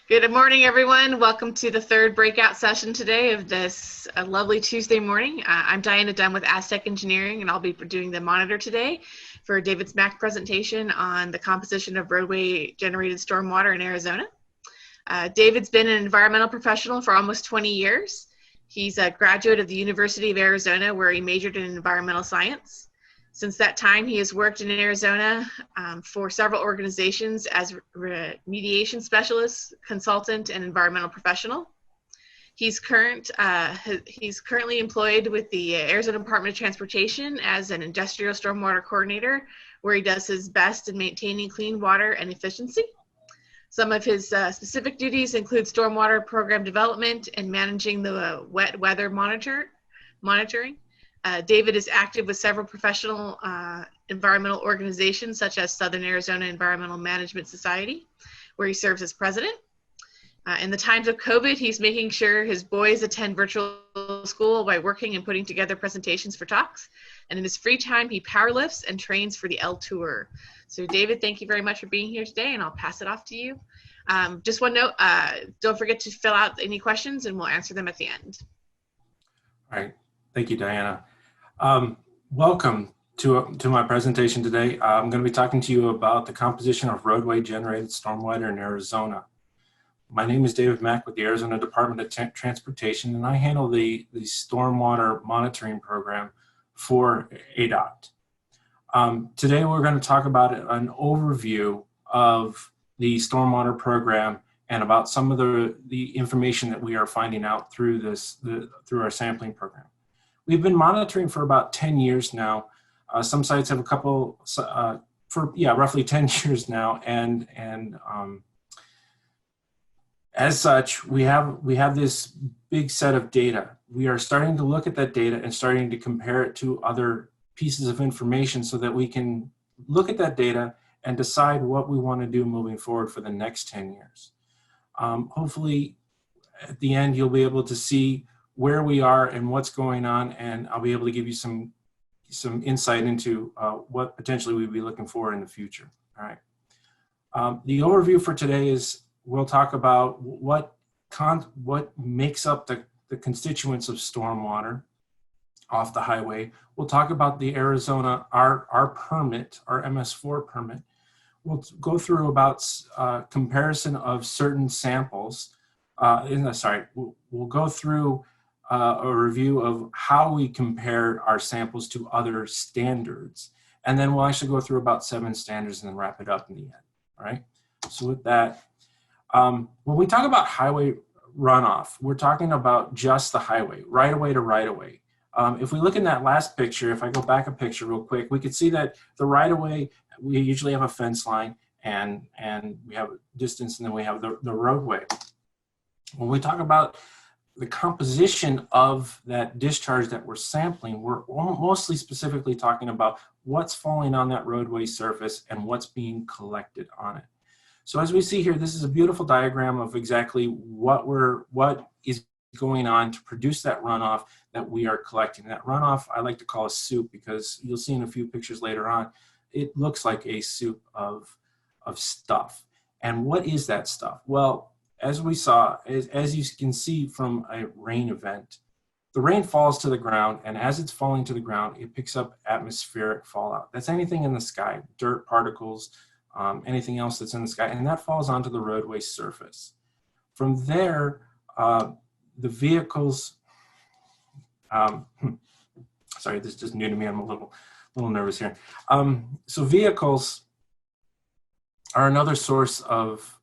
Good morning, everyone. Welcome to the third breakout session today of this lovely Tuesday morning. I'm Diana Dunn with Adeq Engineering, and I'll be doing the monitor today for David's MAC presentation on the composition of roadway-generated stormwater in Arizona. David's been an environmental professional for almost 20 years. He's a graduate of the University of Arizona, where he majored in environmental science. Since that time, he has worked in Arizona for several organizations as remediation specialist, consultant, and environmental professional. He's currently employed with the Arizona Department of Transportation as an industrial stormwater coordinator, where he does his best in maintaining clean water and efficiency. Some of his specific duties include stormwater program development and managing the wet weather monitoring. David is active with several professional environmental organizations, such as Southern Arizona Environmental Management Society, where he serves as president. In the times of COVID, he's making sure his boys attend virtual school by working and putting together presentations for talks. And in his free time, he powerlifts and trains for the L Tour. So David, thank you very much for being here today, and I'll pass it off to you. Just one note, don't forget to fill out any questions and we'll answer them at the end. All right, thank you, Diana. Welcome to my presentation today. I'm going to be talking to you about the composition of roadway-generated stormwater in Arizona. My name is David Mack with the Arizona Department of Transportation, and I handle the stormwater monitoring program for Adeq. Today we're going to talk about an overview of the stormwater program and about some of the information that we are finding out through our sampling program. We've been monitoring for about 10 years now. Some sites have a couple, roughly 10 years now, and as such, we have this big set of data. We are starting to look at that data and starting to compare it to other pieces of information so that we can look at that data and decide what we want to do moving forward for the next 10 years. Hopefully, at the end, you'll be able to see where we are and what's going on, and I'll be able to give you some insight into what potentially we'd be looking for in the future. All right. The overview for today is we'll talk about what makes up the constituents of stormwater off the highway. We'll talk about the Arizona, our permit, our MS4 permit. We'll go through about comparison of certain samples. We'll go through a review of how we compare our samples to other standards. And then we'll actually go through about 7 standards and then wrap it up in the end, all right? So with that, when we talk about highway runoff, we're talking about just the highway, right-of-way to right-of-way. If we look in that last picture, if I go back a picture real quick, we could see that the right-of-way, we usually have a fence line and we have a distance, and then we have the roadway. When we talk about the composition of that discharge that we're sampling, we're mostly specifically talking about what's falling on that roadway surface and what's being collected on it. So as we see here, this is a beautiful diagram of exactly what is going on to produce that runoff that we are collecting. That runoff I like to call a soup, because you'll see in a few pictures later on, it looks like a soup of stuff. And what is that stuff? Well, as we saw, as you can see from a rain event, the rain falls to the ground, and as it's falling to the ground, it picks up atmospheric fallout. That's anything in the sky, dirt particles, anything else that's in the sky, and that falls onto the roadway surface. From there, the vehicles, sorry, this is just new to me, I'm a little nervous here. So vehicles are another source of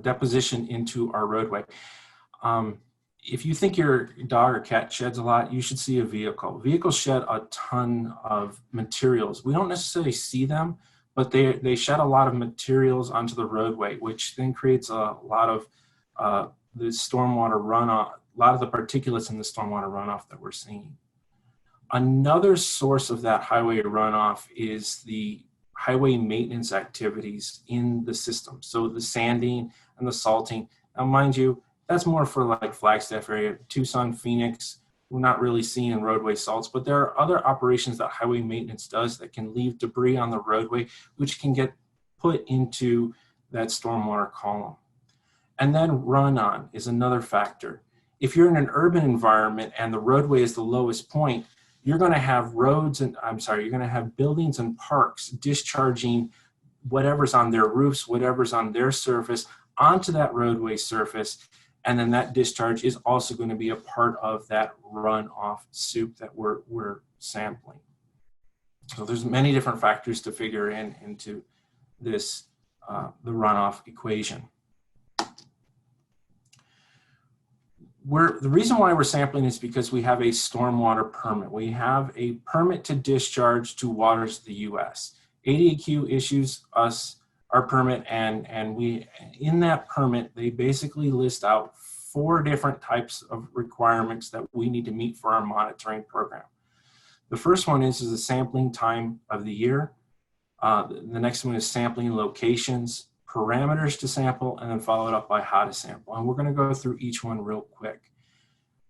deposition into our roadway. If you think your dog or cat sheds a lot, you should see a vehicle. Vehicles shed a ton of materials. We don't necessarily see them, but they shed a lot of materials onto the roadway, which then creates a lot of the stormwater runoff, a lot of the particulates in the stormwater runoff that we're seeing. Another source of that highway runoff is the highway maintenance activities in the system. So the sanding and the salting. Now, mind you, that's more for like Flagstaff area, Tucson, Phoenix. We're not really seeing roadway salts, but there are other operations that highway maintenance does that can leave debris on the roadway, which can get put into that stormwater column. And then run-on is another factor. If you're in an urban environment and the roadway is the lowest point, you're going to have you're going to have buildings and parks discharging whatever's on their roofs, whatever's on their surface onto that roadway surface. And then that discharge is also going to be a part of that runoff soup that we're sampling. So there's many different factors to figure into this, the runoff equation. The reason why we're sampling is because we have a stormwater permit. We have a permit to discharge to waters of the U.S. ADQ issues us our permit, and we, in that permit, they basically list out 4 different types of requirements that we need to meet for our monitoring program. The first one is the sampling time of the year. The next one is sampling locations, parameters to sample, and then followed up by how to sample. And we're going to go through each one real quick.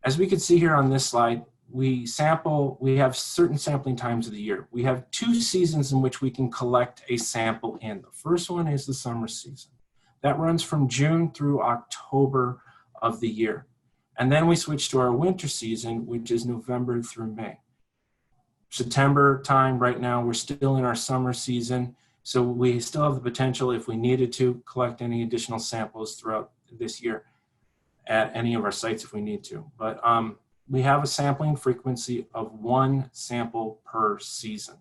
As we can see here on this slide, we have certain sampling times of the year. We have 2 seasons in which we can collect a sample in. The first one is the summer season. That runs from June through October of the year. And then we switch to our winter season, which is November through May. September time right now, we're still in our summer season. So we still have the potential, if we needed to, collect any additional samples throughout this year at any of our sites if we need to. But we have a sampling frequency of 1 sample per season.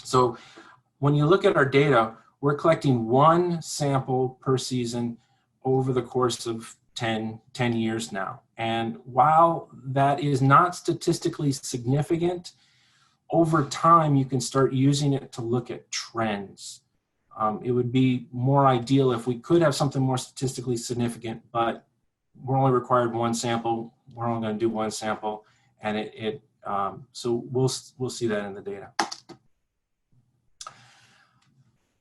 So when you look at our data, we're collecting 1 sample per season over the course of 10 years now. And while that is not statistically significant, over time, you can start using it to look at trends. It would be more ideal if we could have something more statistically significant, but we're only required 1 sample. We're only going to do 1 sample, and so we'll see that in the data.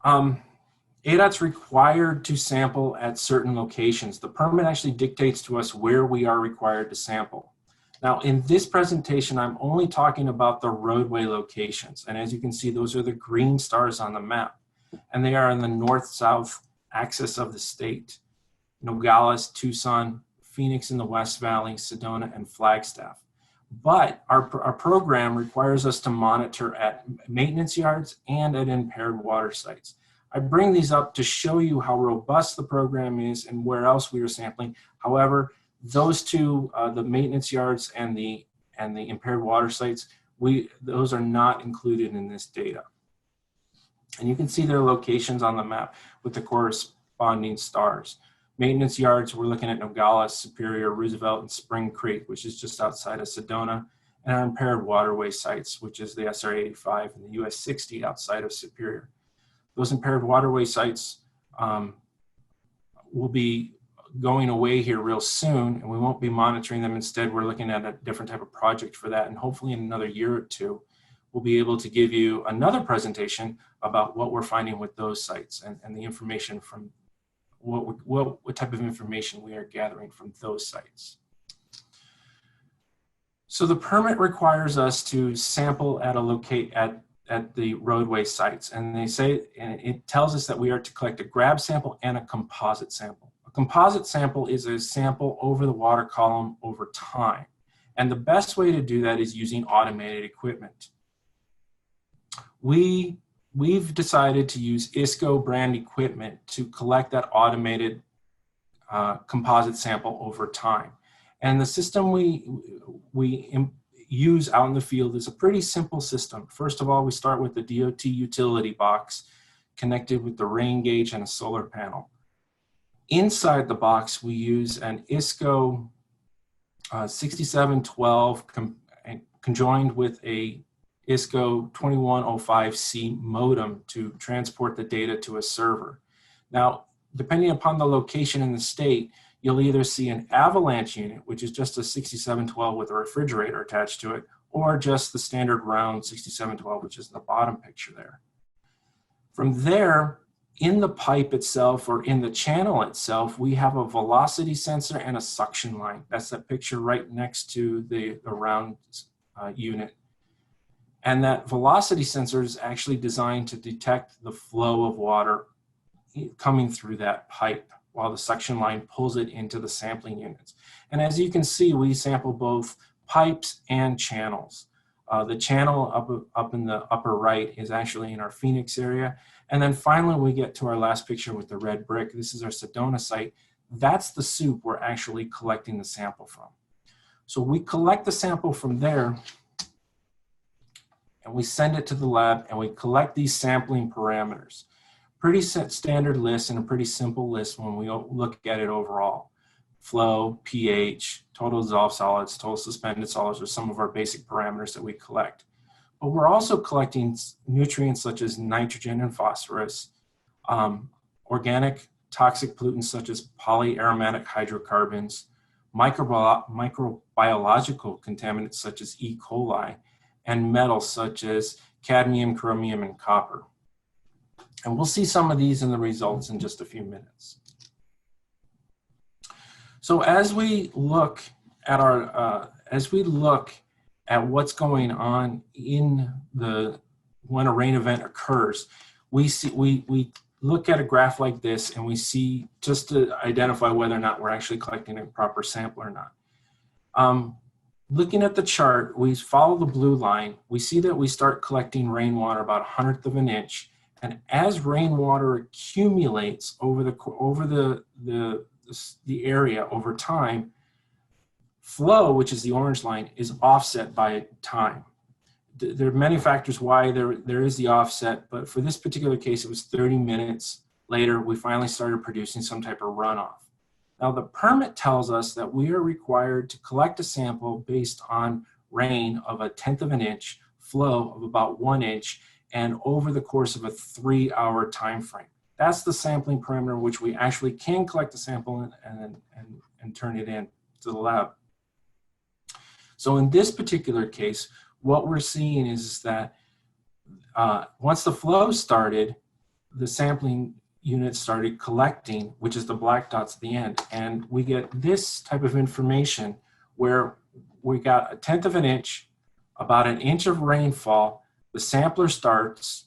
ADOT's required to sample at certain locations. The permit actually dictates to us where we are required to sample. Now, in this presentation, I'm only talking about the roadway locations. And as you can see, those are the green stars on the map. And they are in the north-south axis of the state. Nogales, Tucson, Phoenix in the West Valley, Sedona, and Flagstaff. But our program requires us to monitor at maintenance yards and at impaired water sites. I bring these up to show you how robust the program is and where else we are sampling. However, those 2, the maintenance yards and the impaired water sites, those are not included in this data. And you can see their locations on the map with the corresponding stars. Maintenance yards, we're looking at Nogales, Superior, Roosevelt, and Spring Creek, which is just outside of Sedona, and our impaired waterway sites, which is the SR 85 and the US 60 outside of Superior. Those impaired waterway sites will be going away here real soon, and we won't be monitoring them. Instead, we're looking at a different type of project for that, and hopefully in another year or 2, we'll be able to give you another presentation about what we're finding with those sites and the information from what type of information we are gathering from those sites. So the permit requires us to sample at the roadway sites, and it tells us that we are to collect a grab sample and a composite sample. A composite sample is a sample over the water column over time. And the best way to do that is using automated equipment. We've decided to use ISCO brand equipment to collect that automated composite sample over time. And the system we use out in the field is a pretty simple system. First of all, we start with the DOT utility box connected with the rain gauge and a solar panel. Inside the box, we use an ISCO 6712 conjoined with a ISCO 2105C modem to transport the data to a server. Now, depending upon the location in the state, you'll either see an avalanche unit, which is just a 6712 with a refrigerator attached to it, or just the standard round 6712, which is in the bottom picture there. From there, in the pipe itself or in the channel itself, we have a velocity sensor and a suction line. That's that picture right next to the round unit. And that velocity sensor is actually designed to detect the flow of water coming through that pipe while the suction line pulls it into the sampling units. And as you can see, we sample both pipes and channels. The channel up in the upper right is actually in our Phoenix area. And then finally, we get to our last picture with the red brick. This is our Sedona site. That's the soup we're actually collecting the sample from. So we collect the sample from there, and we send it to the lab, and we collect these sampling parameters. Pretty standard list and a pretty simple list when we look at it overall. Flow, pH, total dissolved solids, total suspended solids are some of our basic parameters that we collect. But we're also collecting nutrients such as nitrogen and phosphorus, organic toxic pollutants such as polyaromatic hydrocarbons, microbiological contaminants such as E. coli, and metals such as cadmium, chromium, and copper. And we'll see some of these in the results in just a few minutes. So as we look at what's going on when a rain event occurs, we look at a graph like this, and we see, just to identify whether or not we're actually collecting a proper sample or not. Looking at the chart, we follow the blue line. We see that we start collecting rainwater about 1/100 of an inch, and as rainwater accumulates over the area over time, flow, which is the orange line, is offset by time. There are many factors why there is the offset, but for this particular case, it was 30 minutes later, we finally started producing some type of runoff. Now, the permit tells us that we are required to collect a sample based on rain of 1/10 of an inch, flow of about 1 inch, and over the course of a 3-hour time frame. That's the sampling parameter which we actually can collect the sample and turn it in to the lab. So in this particular case, what we're seeing is that once the flow started, the sampling unit started collecting, which is the black dots at the end. And we get this type of information where we got 1/10 of an inch, about 1 inch of rainfall, the sampler starts,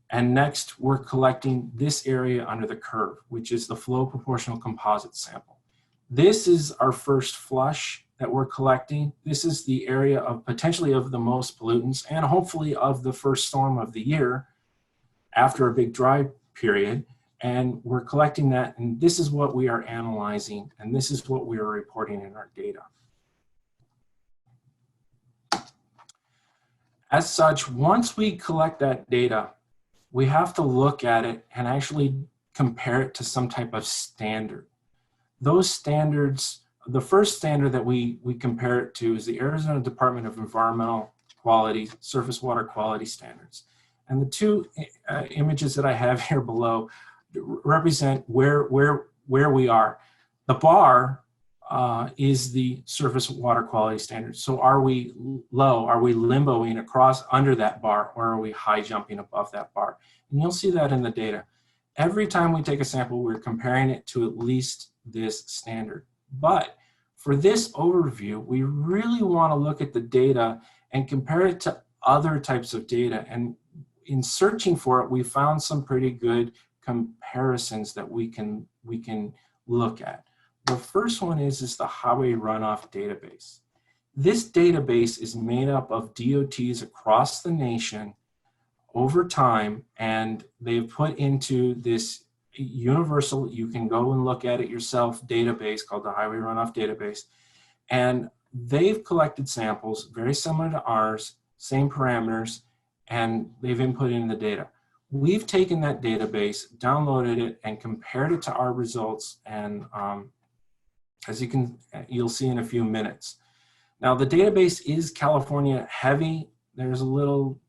and next we're collecting this area under the curve, which is the flow proportional composite sample. This is our first flush that we're collecting. This is the area of potentially of the most pollutants and hopefully of the first storm of the year after a big dry period. And we're collecting that, and this is what we are analyzing, and this is what we are reporting in our data. As such, once we collect that data, we have to look at it and actually compare it to some type of standard. Those standards, the first standard that we compare it to is the Arizona Department of Environmental Quality, Surface Water Quality Standards. And the two images that I have here below represent where we are. The bar is the surface water quality standard. So are we low? Are we limboing across under that bar, or are we high jumping above that bar? And you'll see that in the data. Every time we take a sample, we're comparing it to at least this standard. But for this overview, we really want to look at the data and compare it to other types of data. And in searching for it, we found some pretty good comparisons that we can look at. The first one is the Highway Runoff database. This database is made up of DOTs across the nation over time, and they've put into this universal, you can go and look at it yourself, database called the Highway Runoff database. And they've collected samples very similar to ours, same parameters, and they've input in the data. We've taken that database, downloaded it, and compared it to our results, and as you'll see in a few minutes. Now, the database is California heavy. There's a little,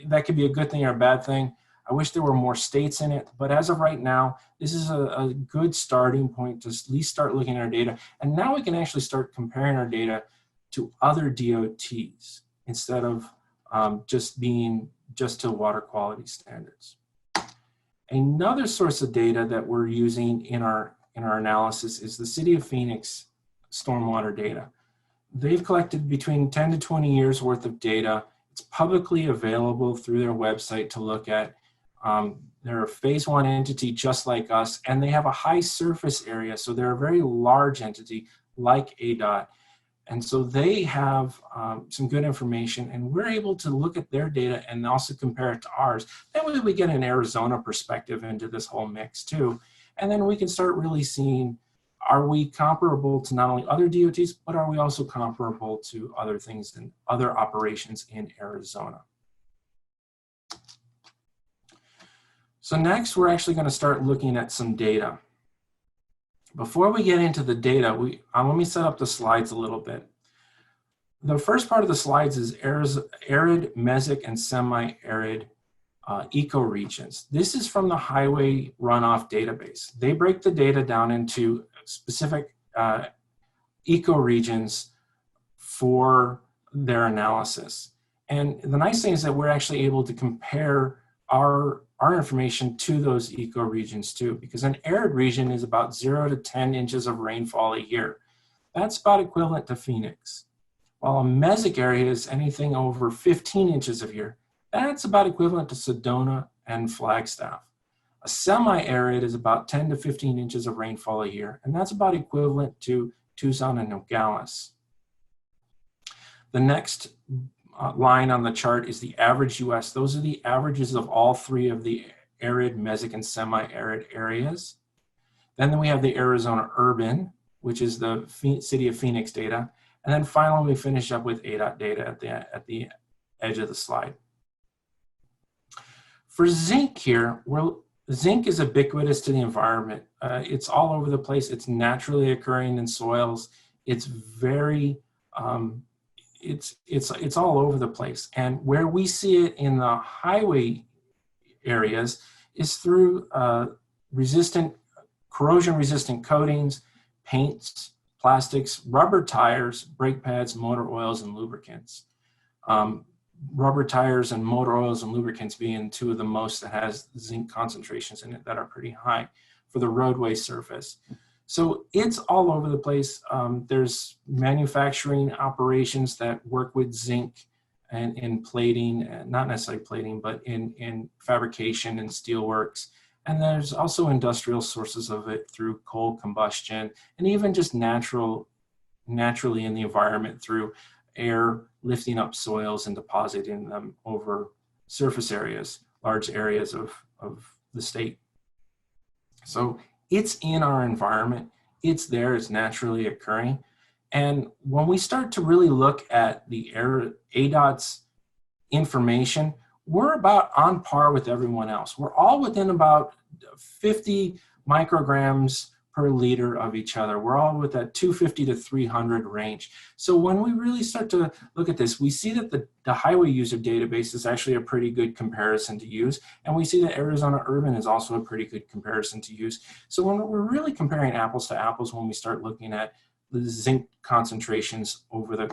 that could be a good thing or a bad thing. I wish there were more states in it, but as of right now, this is a good starting point to at least start looking at our data. And now we can actually start comparing our data to other DOTs instead of just to water quality standards. Another source of data that we're using in our analysis is the City of Phoenix stormwater data. They've collected between 10 to 20 years worth of data. It's publicly available through their website to look at. They're a phase 1 entity just like us, and they have a high surface area, so they're a very large entity like ADOT. And so they have some good information, and we're able to look at their data and also compare it to ours. That way we get an Arizona perspective into this whole mix too. And then we can start really seeing, are we comparable to not only other DOTs, but are we also comparable to other things and other operations in Arizona? So next, we're actually going to start looking at some data. Before we get into the data, let me set up the slides a little bit. The first part of the slides is arid, mesic, and semi-arid ecoregions. This is from the highway runoff database. They break the data down into specific ecoregions for their analysis. And the nice thing is that we're actually able to compare our information to those ecoregions too, because an arid region is about 0 to 10 inches of rainfall a year. That's about equivalent to Phoenix. While a mesic area is anything over 15 inches a year, that's about equivalent to Sedona and Flagstaff. A semi-arid is about 10 to 15 inches of rainfall a year, and that's about equivalent to Tucson and Nogales. The next line on the chart is the average US. Those are the averages of all three of the arid, mesic, and semi-arid areas. Then we have the Arizona urban, which is the city of Phoenix data. And then finally, we finish up with ADOT data at the edge of the slide. For zinc here, zinc is ubiquitous to the environment. It's all over the place. It's naturally occurring in soils. It's very, it's all over the place. And where we see it in the highway areas is through corrosion-resistant coatings, paints, plastics, rubber tires, brake pads, motor oils, and lubricants. Rubber tires and motor oils and lubricants being two of the most that has zinc concentrations in it that are pretty high for the roadway surface. So it's all over the place. There's manufacturing operations that work with zinc and in plating, not necessarily plating, but in fabrication and steelworks. And there's also industrial sources of it through coal combustion and even just naturally in the environment through air lifting up soils and depositing them over surface areas, large areas of the state. So it's in our environment, it's there, it's naturally occurring. And when we start to really look at the ADOT's information, we're about on par with everyone else. We're all within about 50 micrograms per liter of each other. We're all with that 250 to 300 range. So when we really start to look at this, we see that the highway user database is actually a pretty good comparison to use. And we see that Arizona urban is also a pretty good comparison to use. So when we're really comparing apples to apples, when we start looking at the zinc concentrations over in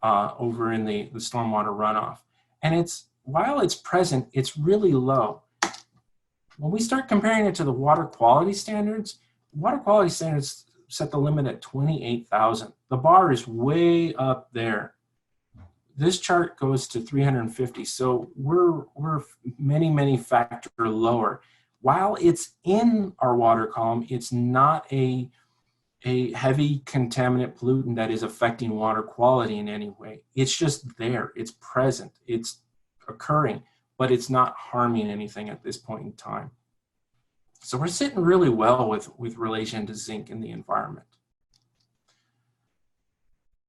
the stormwater runoff. And while it's present, it's really low. When we start comparing it to the water quality standards set the limit at 28,000. The bar is way up there. This chart goes to 350, so we're many, many factor lower. While it's in our water column, it's not a heavy contaminant pollutant that is affecting water quality in any way. It's just there, it's present, it's occurring, but it's not harming anything at this point in time. So we're sitting really well with relation to zinc in the environment.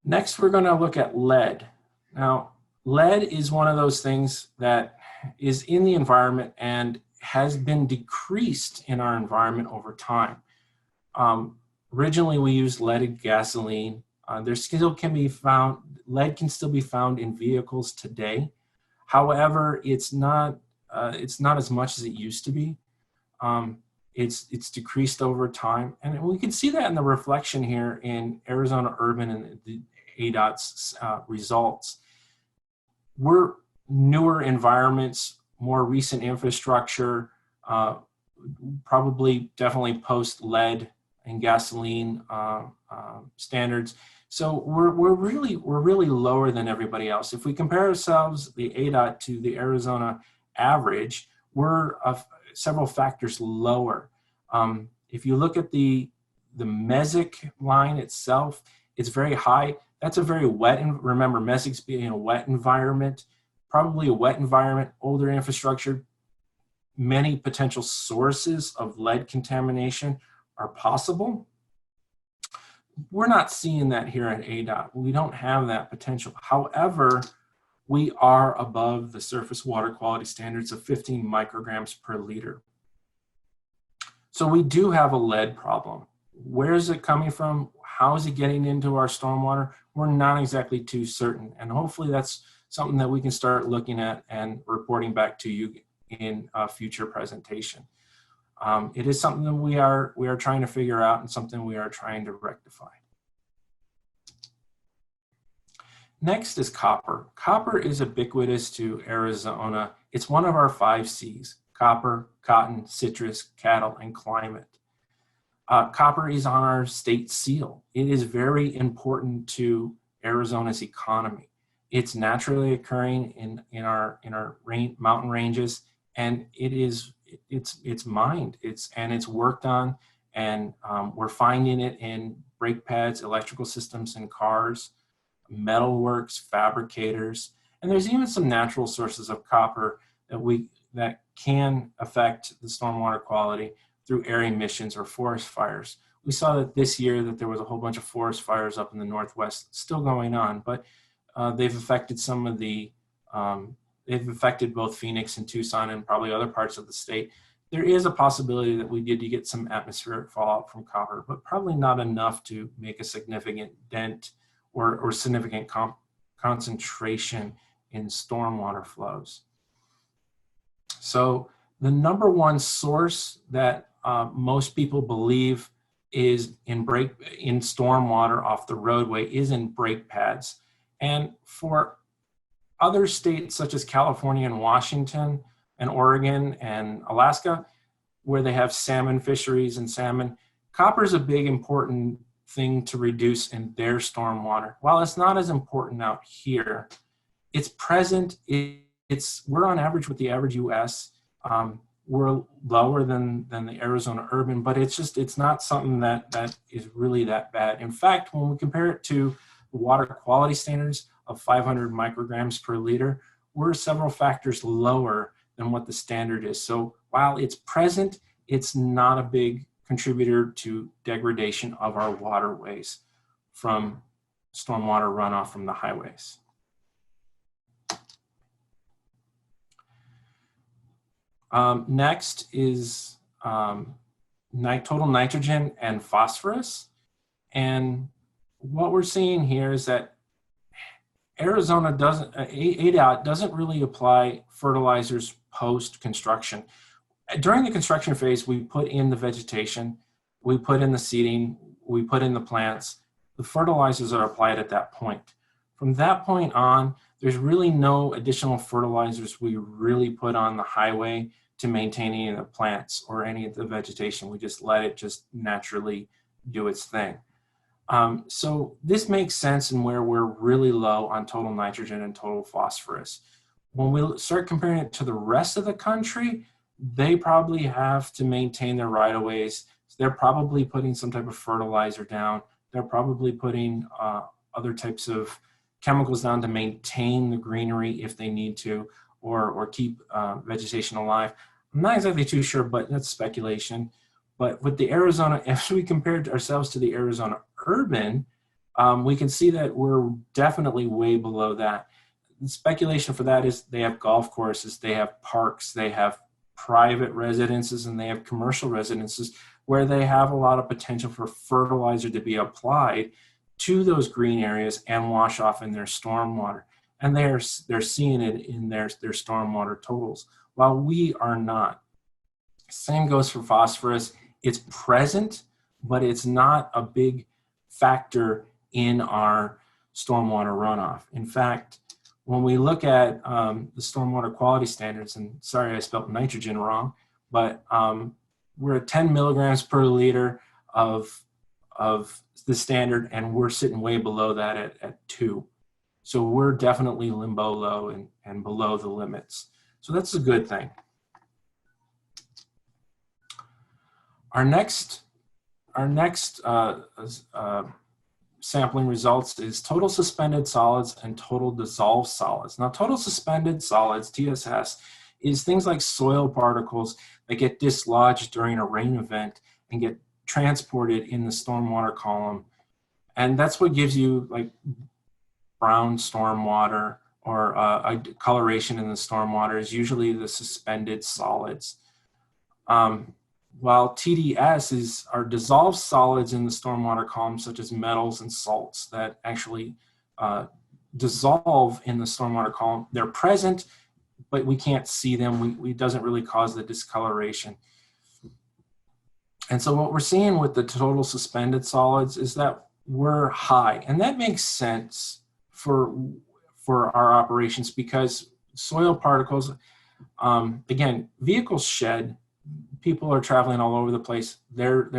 Next, we're going to look at lead. Now, lead is one of those things that is in the environment and has been decreased in our environment over time. Originally, we used leaded gasoline. Lead can still be found in vehicles today. However, it's not as much as it used to be. It's decreased over time, and we can see that in the reflection here in Arizona urban and the ADOT's results. We're newer environments, more recent infrastructure, definitely post lead and gasoline standards. So we're really lower than everybody else. If we compare ourselves, the ADOT, to the Arizona average, we're several factors lower. If you look at the Mesic line itself, it's very high. That's a very wet, remember Mesic's being a wet environment, probably a wet environment, older infrastructure, many potential sources of lead contamination are possible. We're not seeing that here at ADOT. We don't have that potential. However, we are above the surface water quality standards of 15 micrograms per liter. So we do have a lead problem. Where is it coming from? How is it getting into our stormwater? We're not exactly too certain. And hopefully that's something that we can start looking at and reporting back to you in a future presentation. It is something that we are trying to figure out and something we are trying to rectify. Next is copper. Copper is ubiquitous to Arizona. It's one of our 5 C's: copper, cotton, citrus, cattle, and climate. Copper is on our state seal. It is very important to Arizona's economy. It's naturally occurring in our mountain ranges, and it's mined. It's worked on, and we're finding it in brake pads, electrical systems in cars, metalworks, fabricators, and there's even some natural sources of copper that can affect the stormwater quality through air emissions or forest fires. We saw that this year that there was a whole bunch of forest fires up in the Northwest still going on, but they've affected some of the, they've affected both Phoenix and Tucson and probably other parts of the state. There is a possibility that we did get some atmospheric fallout from copper, but probably not enough to make a significant dent or significant concentration in stormwater flows. So the number one source that most people believe is in stormwater off the roadway is in brake pads. And for other states such as California and Washington and Oregon and Alaska, where they have salmon fisheries and salmon, copper is a big important thing to reduce in their stormwater. While it's not as important out here, it's present. We're on average with the average US. We're lower than the Arizona urban, but it's not something that is really that bad. In fact, when we compare it to the water quality standards of 500 micrograms per liter, we're several factors lower than what the standard is. So while it's present, it's not a big contributor to degradation of our waterways from stormwater runoff from the highways. Next is total nitrogen and phosphorus. And what we're seeing here is that Arizona ADOT doesn't really apply fertilizers post-construction. During the construction phase, we put in the vegetation, we put in the seeding, we put in the plants. The fertilizers are applied at that point. From that point on, there's really no additional fertilizers we really put on the highway to maintain any of the plants or any of the vegetation. We just let it just naturally do its thing. So this makes sense in where we're really low on total nitrogen and total phosphorus. When we start comparing it to the rest of the country, they probably have to maintain their right-of-ways. So they're probably putting some type of fertilizer down. They're probably putting other types of chemicals down to maintain the greenery if they need to, or keep vegetation alive. I'm not exactly too sure, but that's speculation. But with the Arizona, if we compared ourselves to the Arizona urban, we can see that we're definitely way below that. The speculation for that is they have golf courses, they have parks, they have private residences, and they have commercial residences where they have a lot of potential for fertilizer to be applied to those green areas and wash off in their stormwater. And they're seeing it in their stormwater totals, while we are not. Same goes for phosphorus. It's present, but it's not a big factor in our stormwater runoff. In fact, when we look at the stormwater quality standards, and sorry I spelled nitrogen wrong, but we're at 10 milligrams per liter of the standard, and we're sitting way below that at 2. So we're definitely limbo low and below the limits. So that's a good thing. Our next sampling results is total suspended solids and total dissolved solids. Now, total suspended solids, TSS, is things like soil particles that get dislodged during a rain event and get transported in the stormwater column. And that's what gives you like brown stormwater, or a coloration in the stormwater is usually the suspended solids. While TDS are dissolved solids in the stormwater column, such as metals and salts that actually dissolve in the stormwater column. They're present, but we can't see them. It doesn't really cause the discoloration. And so what we're seeing with the total suspended solids is that we're high, and that makes sense for our operations because soil particles, again, vehicles shed. People are traveling all over the place. They're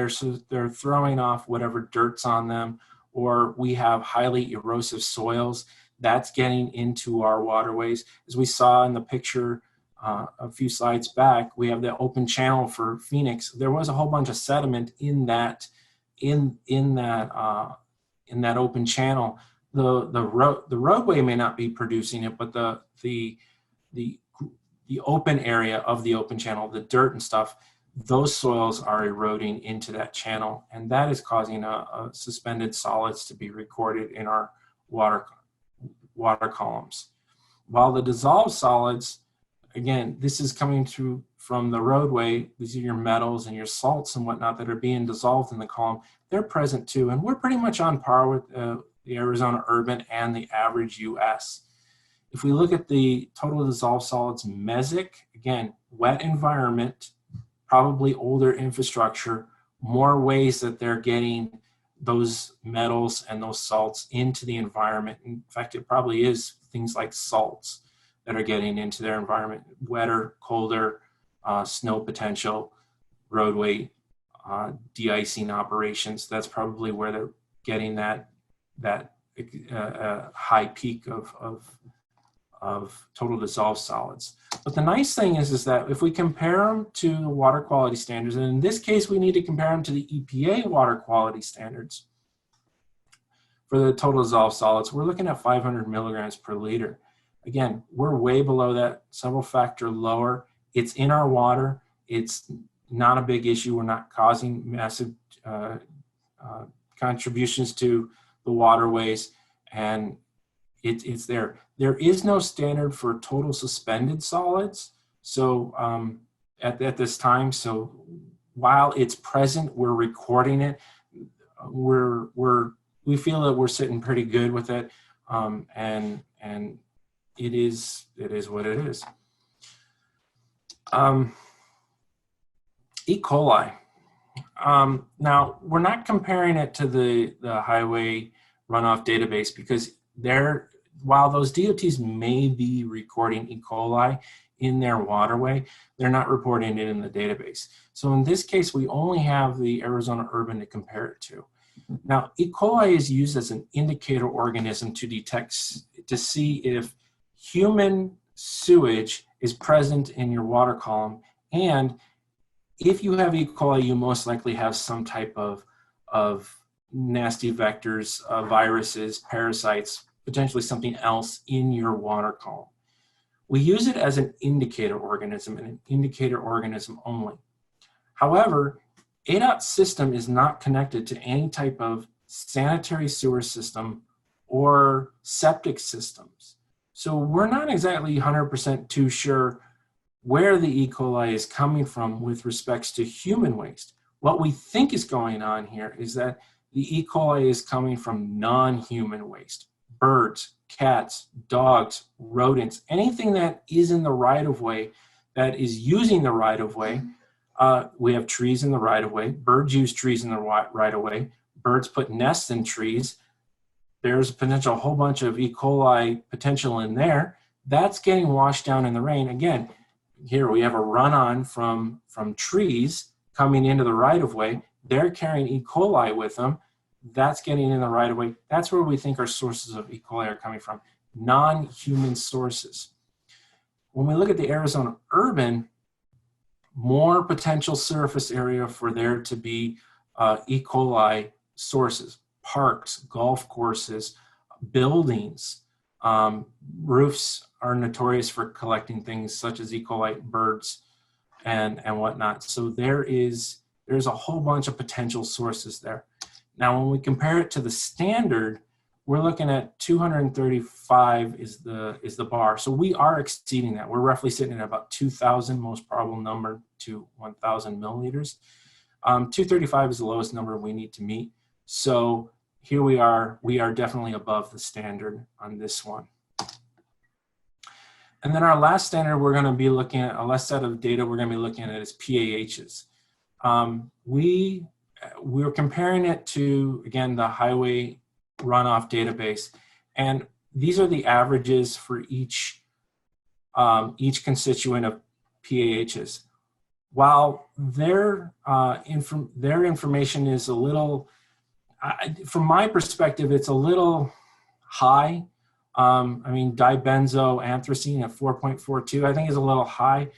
throwing off whatever dirt's on them, or we have highly erosive soils that's getting into our waterways. As we saw in the picture a few slides back, we have the open channel for Phoenix. There was a whole bunch of sediment in that open channel. The roadway may not be producing it, but the open area of the open channel, the dirt and stuff, those soils are eroding into that channel, and that is causing suspended solids to be recorded in our water columns. While the dissolved solids, again, this is coming through from the roadway. These are your metals and your salts and whatnot that are being dissolved in the column. They're present too, and we're pretty much on par with the Arizona urban and the average US. If we look at the total dissolved solids mesic, again, wet environment, probably older infrastructure, more ways that they're getting those metals and those salts into the environment. In fact, it probably is things like salts that are getting into their environment, wetter, colder, snow potential, roadway de-icing operations. That's probably where they're getting that high peak of total dissolved solids. But the nice thing is that if we compare them to the water quality standards, and in this case, we need to compare them to the EPA water quality standards for the total dissolved solids, we're looking at 500 milligrams per liter. Again, we're way below that, several factor lower. It's in our water. It's not a big issue. We're not causing massive contributions to the waterways, and it's there. There is no standard for total suspended solids. So at this time, so while it's present, we're recording it. We feel that we're sitting pretty good with it, and it is what it is. E. coli. Now we're not comparing it to the highway runoff database because while those DOTs may be recording E. coli in their waterway, they're not reporting it in the database. So in this case, we only have the Arizona urban to compare it to. Now, E. coli is used as an indicator organism to see if human sewage is present in your water column, and if you have E. coli, you most likely have some type of nasty vectors, viruses, parasites, potentially something else in your water column. We use it as an indicator organism and an indicator organism only. However, ADOT system is not connected to any type of sanitary sewer system or septic systems. So we're not exactly 100% too sure where the E. coli is coming from with respects to human waste. What we think is going on here is that the E. coli is coming from non-human waste. Birds, cats, dogs, rodents, anything that is in the right-of-way, that is using the right-of-way. We have trees in the right-of-way. Birds use trees in the right-of-way. Birds put nests in trees. There's a whole bunch of E. coli potential in there. That's getting washed down in the rain. Again, here we have a run-on from trees coming into the right-of-way. They're carrying E. coli with them. That's getting in the right-of-way. That's where we think our sources of E. coli are coming from, non-human sources. When we look at the Arizona urban, more potential surface area for there to be E. coli sources, parks, golf courses, buildings. Roofs are notorious for collecting things such as E. coli, birds, and whatnot. So there's a whole bunch of potential sources there. Now, when we compare it to the standard, we're looking at 235 is the bar. So we are exceeding that. We're roughly sitting at about 2,000, most probable number to 1,000 milliliters. 235 is the lowest number we need to meet. So here we are definitely above the standard on this one. And then our last standard we're going to be looking at, our last set of data we're going to be looking at is PAHs. We're comparing it to, again, the highway runoff database. And these are the averages for each constituent of PAHs. While their information is a little, from my perspective, it's a little high. I mean, dibenzoanthracene at 4.42, I think is a little high.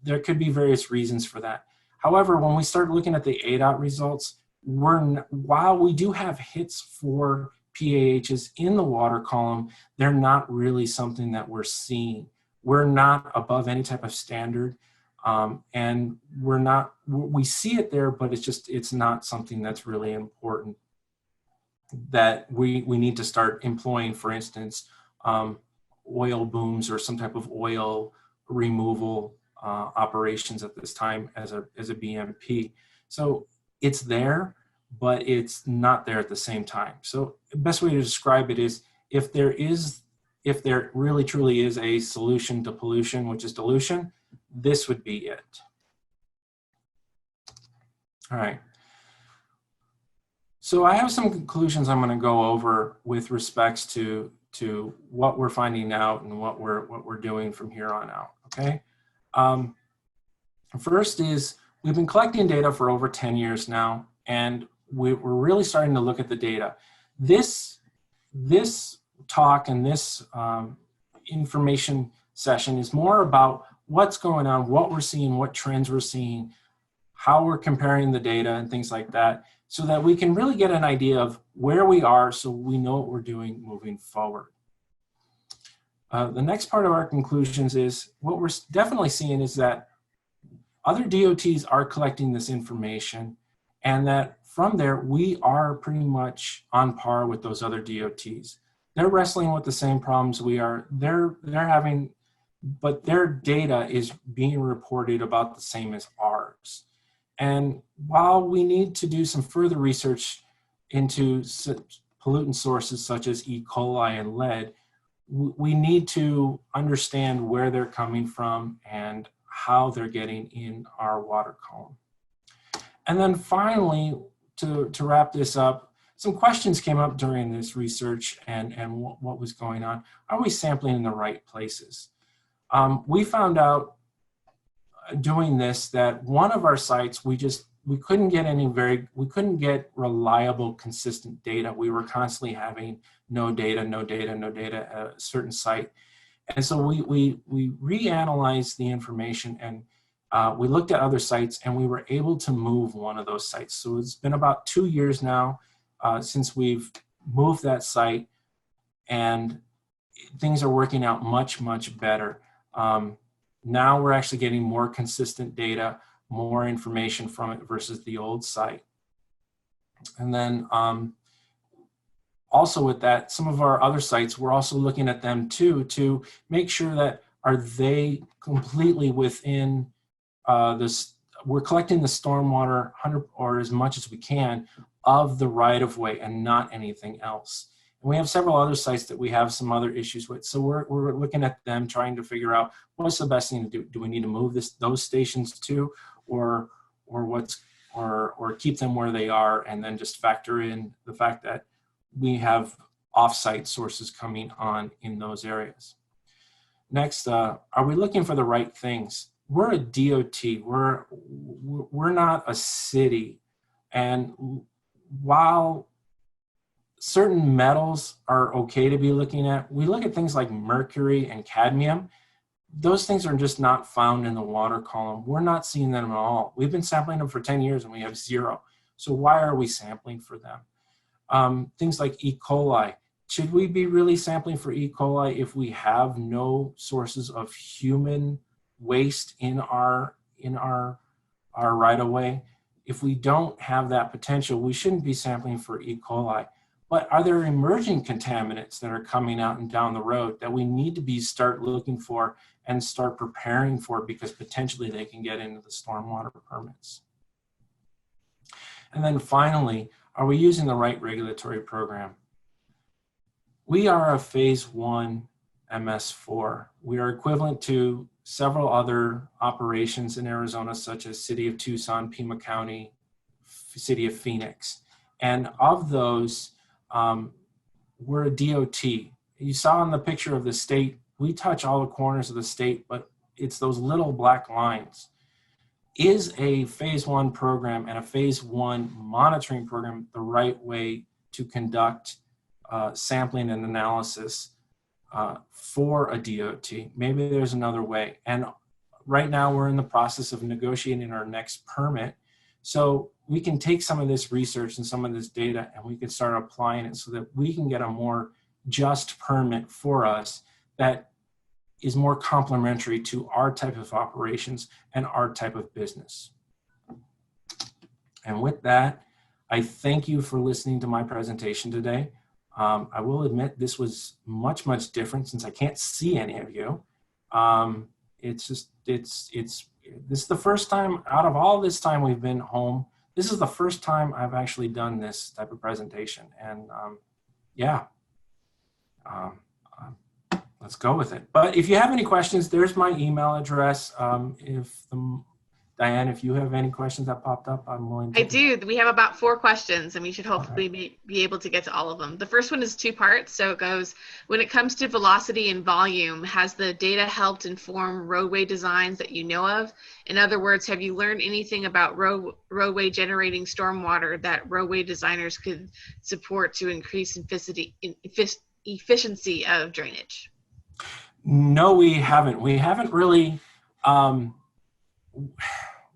There could be various reasons for that. However, when we start looking at the ADOT results, while we do have hits for PAHs in the water column, they're not really something that we're seeing. We're not above any type of standard. And we see it there, but it's not something that's really important that we need to start employing, for instance, oil booms or some type of oil removal operations at this time as a BMP. So it's there, but it's not there at the same time. So the best way to describe it is if there really truly is a solution to pollution, which is dilution, this would be it. All right. So I have some conclusions I'm going to go over with respects to what we're finding out and what we're doing from here on out. Okay. First is we've been collecting data for over 10 years now, and we're really starting to look at the data. This talk and this information session is more about what's going on, what we're seeing, what trends we're seeing, how we're comparing the data and things like that, so that we can really get an idea of where we are so we know what we're doing moving forward. The next part of our conclusions is what we're definitely seeing is that other DOTs are collecting this information, and that from there we are pretty much on par with those other DOTs. They're wrestling with the same problems we are. They're having, but their data is being reported about the same as ours. And while we need to do some further research into pollutant sources such as E. coli and lead, we need to understand where they're coming from and how they're getting in our water column. And then finally, to wrap this up, some questions came up during this research and what was going on. Are we sampling in the right places? We found out doing this that one of our sites, we couldn't get reliable, consistent data. We were constantly having no data at a certain site. And so we reanalyzed the information, and we looked at other sites, and we were able to move one of those sites. So it's been about 2 years now since we've moved that site, and things are working out much, much better. Now we're actually getting more consistent data, more information from it versus the old site. And then also with that, some of our other sites, we're also looking at them too to make sure that are they completely within this. We're collecting the stormwater 100 or as much as we can of the right-of-way and not anything else. And we have several other sites that we have some other issues with. So we're looking at them, trying to figure out what's the best thing to do. Do we need to move those stations too, or keep them where they are and then just factor in the fact that we have off-site sources coming on in those areas. Next, are we looking for the right things? We're a DOT. We're not a city, and while certain metals are okay to be looking at, we look at things like mercury and cadmium. those things are just not found in the water column. We're not seeing them at all. We've been sampling them for 10 years and we have 0. So why are we sampling for them? Things like E. coli. Should we be really sampling for E. coli if we have no sources of human waste in our right-of-way? If we don't have that potential, we shouldn't be sampling for E. coli. But are there emerging contaminants that are coming out and down the road that we need to start looking for and start preparing for, because potentially they can get into the stormwater permits? And then finally, are we using the right regulatory program? We are a phase 1 MS4. We are equivalent to several other operations in Arizona, such as City of Tucson, Pima County, City of Phoenix. And of those, we're a DOT. You saw in the picture of the state, we touch all the corners of the state, but it's those little black lines. Is a phase 1 program and a phase 1 monitoring program the right way to conduct sampling and analysis for a DOT? Maybe there's another way. And right now we're in the process of negotiating our next permit. So we can take some of this research and some of this data and we can start applying it so that we can get a more just permit for us that is more complementary to our type of operations and our type of business. And with that, I thank you for listening to my presentation today. I will admit this was much, much different since I can't see any of you. This is the first time out of all this time we've been home. This is the first time I've actually done this type of presentation. And let's go with it. But if you have any questions, there's my email address. Diane, if you have any questions that popped up, I'm willing to. I do. We have about 4 questions, and we should hopefully be able to get to all of them. The first one is 2 parts. So it goes, when it comes to velocity and volume, has the data helped inform roadway designs that you know of? In other words, have you learned anything about roadway generating stormwater that roadway designers could support to increase efficiency of drainage? No, we haven't. We haven't really.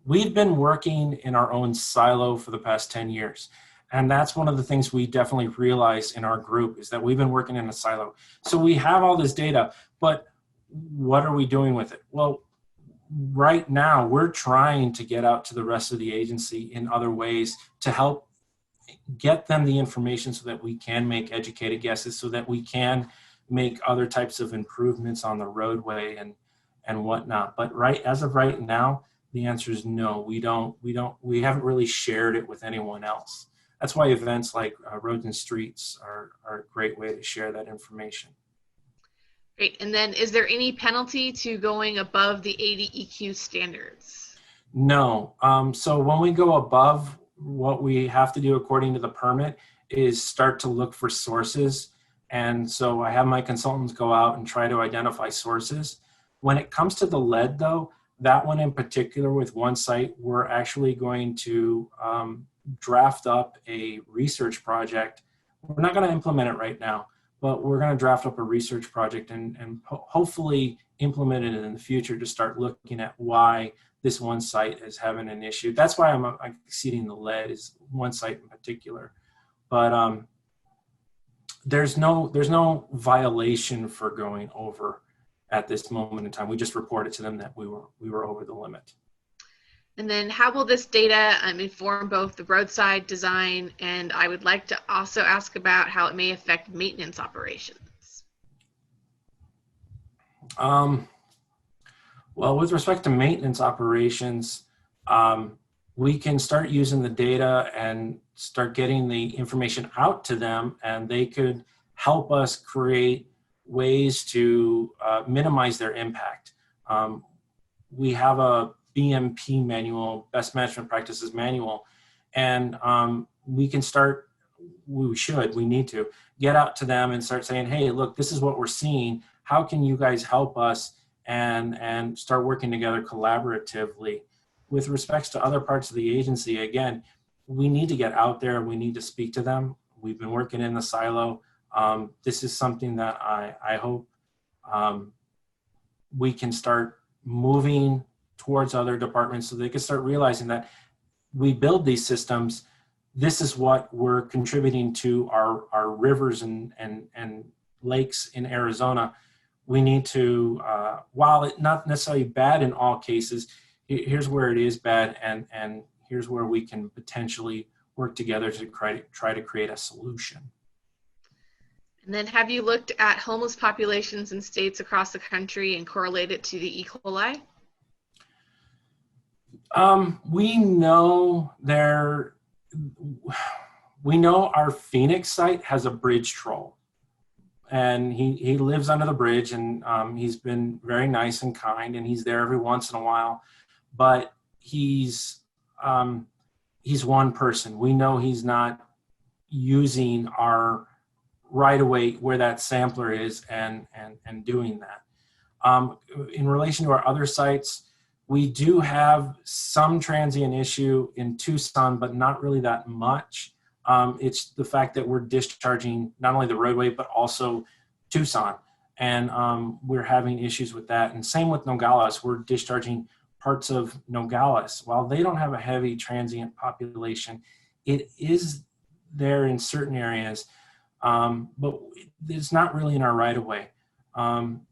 We've been working in our own silo for the past 10 years. And that's one of the things we definitely realized in our group, is that we've been working in a silo. So we have all this data, but what are we doing with it? Well, right now we're trying to get out to the rest of the agency in other ways to help get them the information so that we can make educated guesses, so that we can make other types of improvements on the roadway and whatnot. But as of right now, the answer is no. We haven't really shared it with anyone else. That's why events like Roads and Streets are a great way to share that information. Great. And then, is there any penalty to going above the 80 EQ standards? No. So when we go above, what we have to do according to the permit is start to look for sources. And so I have my consultants go out and try to identify sources. When it comes to the lead, though, that one in particular with one site, we're actually going to draft up a research project. We're not going to implement it right now, but we're going to draft up a research project and hopefully implement it in the future to start looking at why this one site is having an issue. That's why I'm exceeding the lead, is one site in particular. But there's no violation for going over at this moment in time. We just reported to them that we were over the limit. And then, how will this data inform both the roadside design, and I would like to also ask about how it may affect maintenance operations? Well, with respect to maintenance operations, we can start using the data and start getting the information out to them, and they could help us create ways to minimize their impact. We have a BMP manual, Best Management Practices manual, and we can start, we need to get out to them and start saying, hey, look, this is what we're seeing. How can you guys help us? And start working together collaboratively. With respects to other parts of the agency, again, we need to get out there. We need to speak to them. We've been working in the silo. This is something that I hope we can start moving towards other departments so they can start realizing that we build these systems. This is what we're contributing to our rivers and lakes in Arizona. We need to, while it's not necessarily bad in all cases, here's where it is bad, and here's where we can potentially work together to try to create a solution. And then have you looked at homeless populations in states across the country and correlated to the E. coli? We know our Phoenix site has a bridge troll, and he lives under the bridge, and he's been very nice and kind, and he's there every once in a while, but he's one person. We know he's not using our right away where that sampler is and doing that. In relation to our other sites, we do have some transient issue in Tucson, but not really that much. It's the fact that we're discharging not only the roadway, but also Tucson. And we're having issues with that. And same with Nogales, we're discharging parts of Nogales. While they don't have a heavy transient population, it is there in certain areas, but it's not really in our right of way.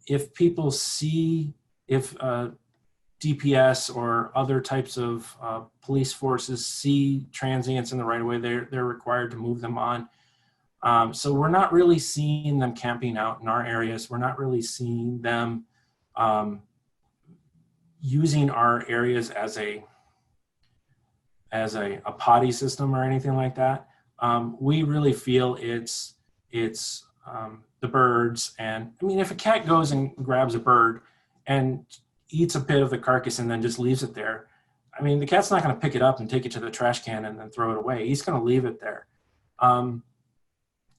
If people see, if DPS or other types of police forces see transients in the right of way, they're required to move them on. So we're not really seeing them camping out in our areas. We're not really seeing them using our areas as a potty system or anything like that. We really feel it's the birds. And I mean, if a cat goes and grabs a bird and eats a bit of the carcass and then just leaves it there, I mean, the cat's not going to pick it up and take it to the trash can and then throw it away. He's going to leave it there. When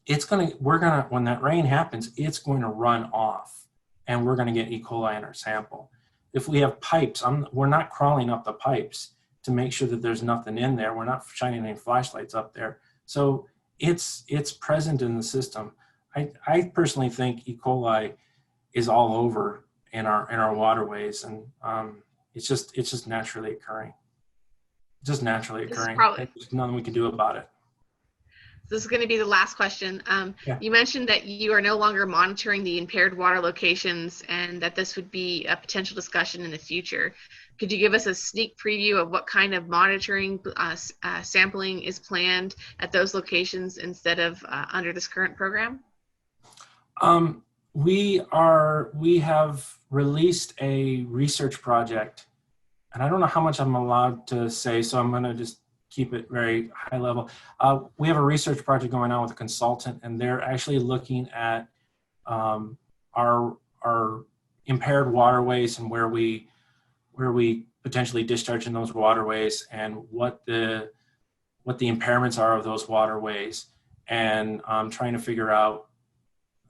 that rain happens, it's going to run off, and we're going to get E. coli in our sample. If we have pipes, we're not crawling up the pipes to make sure that there's nothing in there. We're not shining any flashlights up there. So it's present in the system. I personally think E. coli is all over in our waterways, and it's just naturally occurring. Just naturally occurring. There's nothing we can do about it. This is going to be the last question. Yeah. You mentioned that you are no longer monitoring the impaired water locations, and that this would be a potential discussion in the future. Could you give us a sneak preview of what kind of monitoring sampling is planned at those locations instead of under this current program? We have released a research project, and I don't know how much I'm allowed to say, so I'm going to just keep it very high level. We have a research project going on with a consultant, and they're actually looking at our impaired waterways and where we potentially discharge in those waterways, and what the impairments are of those waterways, and trying to figure out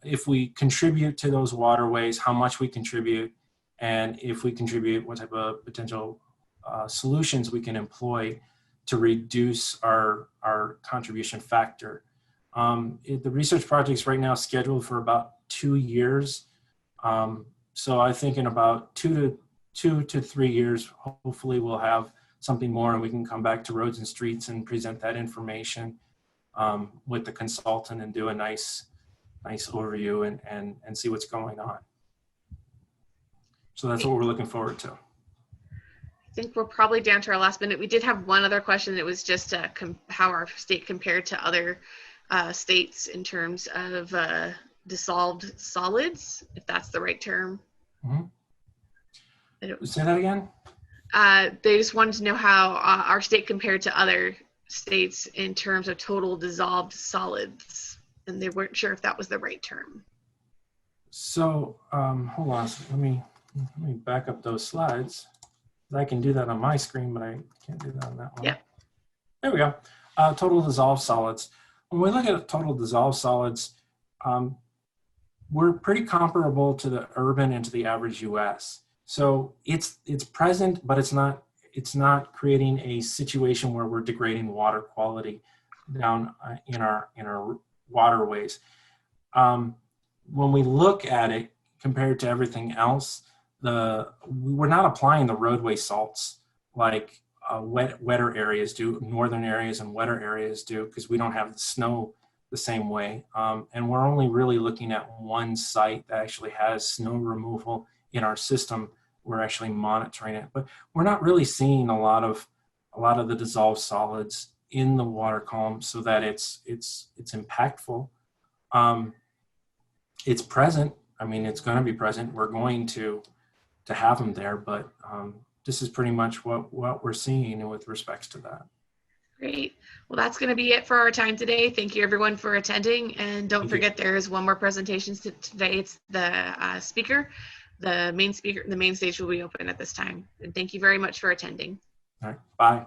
if we contribute to those waterways, how much we contribute, and if we contribute, what type of potential solutions we can employ to reduce our contribution factor. The research project is right now scheduled for about 2 years. So I think in about two to 3 years, hopefully we'll have something more, and we can come back to Roads and Streets and present that information with the consultant and do a nice overview and see what's going on. So that's what we're looking forward to. I think we're probably down to our last minute. We did have one other question. It was just how our state compared to other states in terms of dissolved solids, if that's the right term. Mm-hmm. Say that again? They just wanted to know how our state compared to other states in terms of total dissolved solids, and they weren't sure if that was the right term. So hold on, let me back up those slides. I can do that on my screen, but I can't do that on that one. Yeah. There we go. Total dissolved solids. When we look at total dissolved solids, we're pretty comparable to the urban and to the average U.S. So it's present, but it's not creating a situation where we're degrading water quality down in our waterways. When we look at it compared to everything else, we're not applying the roadway salts like wetter areas do, northern areas and wetter areas do, because we don't have the snow the same way. And we're only really looking at one site that actually has snow removal in our system. We're actually monitoring it, but we're not really seeing a lot of the dissolved solids in the water column so that it's impactful. It's present. I mean, it's going to be present. We're going to have them there, but this is pretty much what we're seeing with respects to that. Great. Well, that's going to be it for our time today. Thank you everyone for attending. And don't forget, there is one more presentation today. It's the speaker. The main stage will be open at this time. And thank you very much for attending. All right. Bye.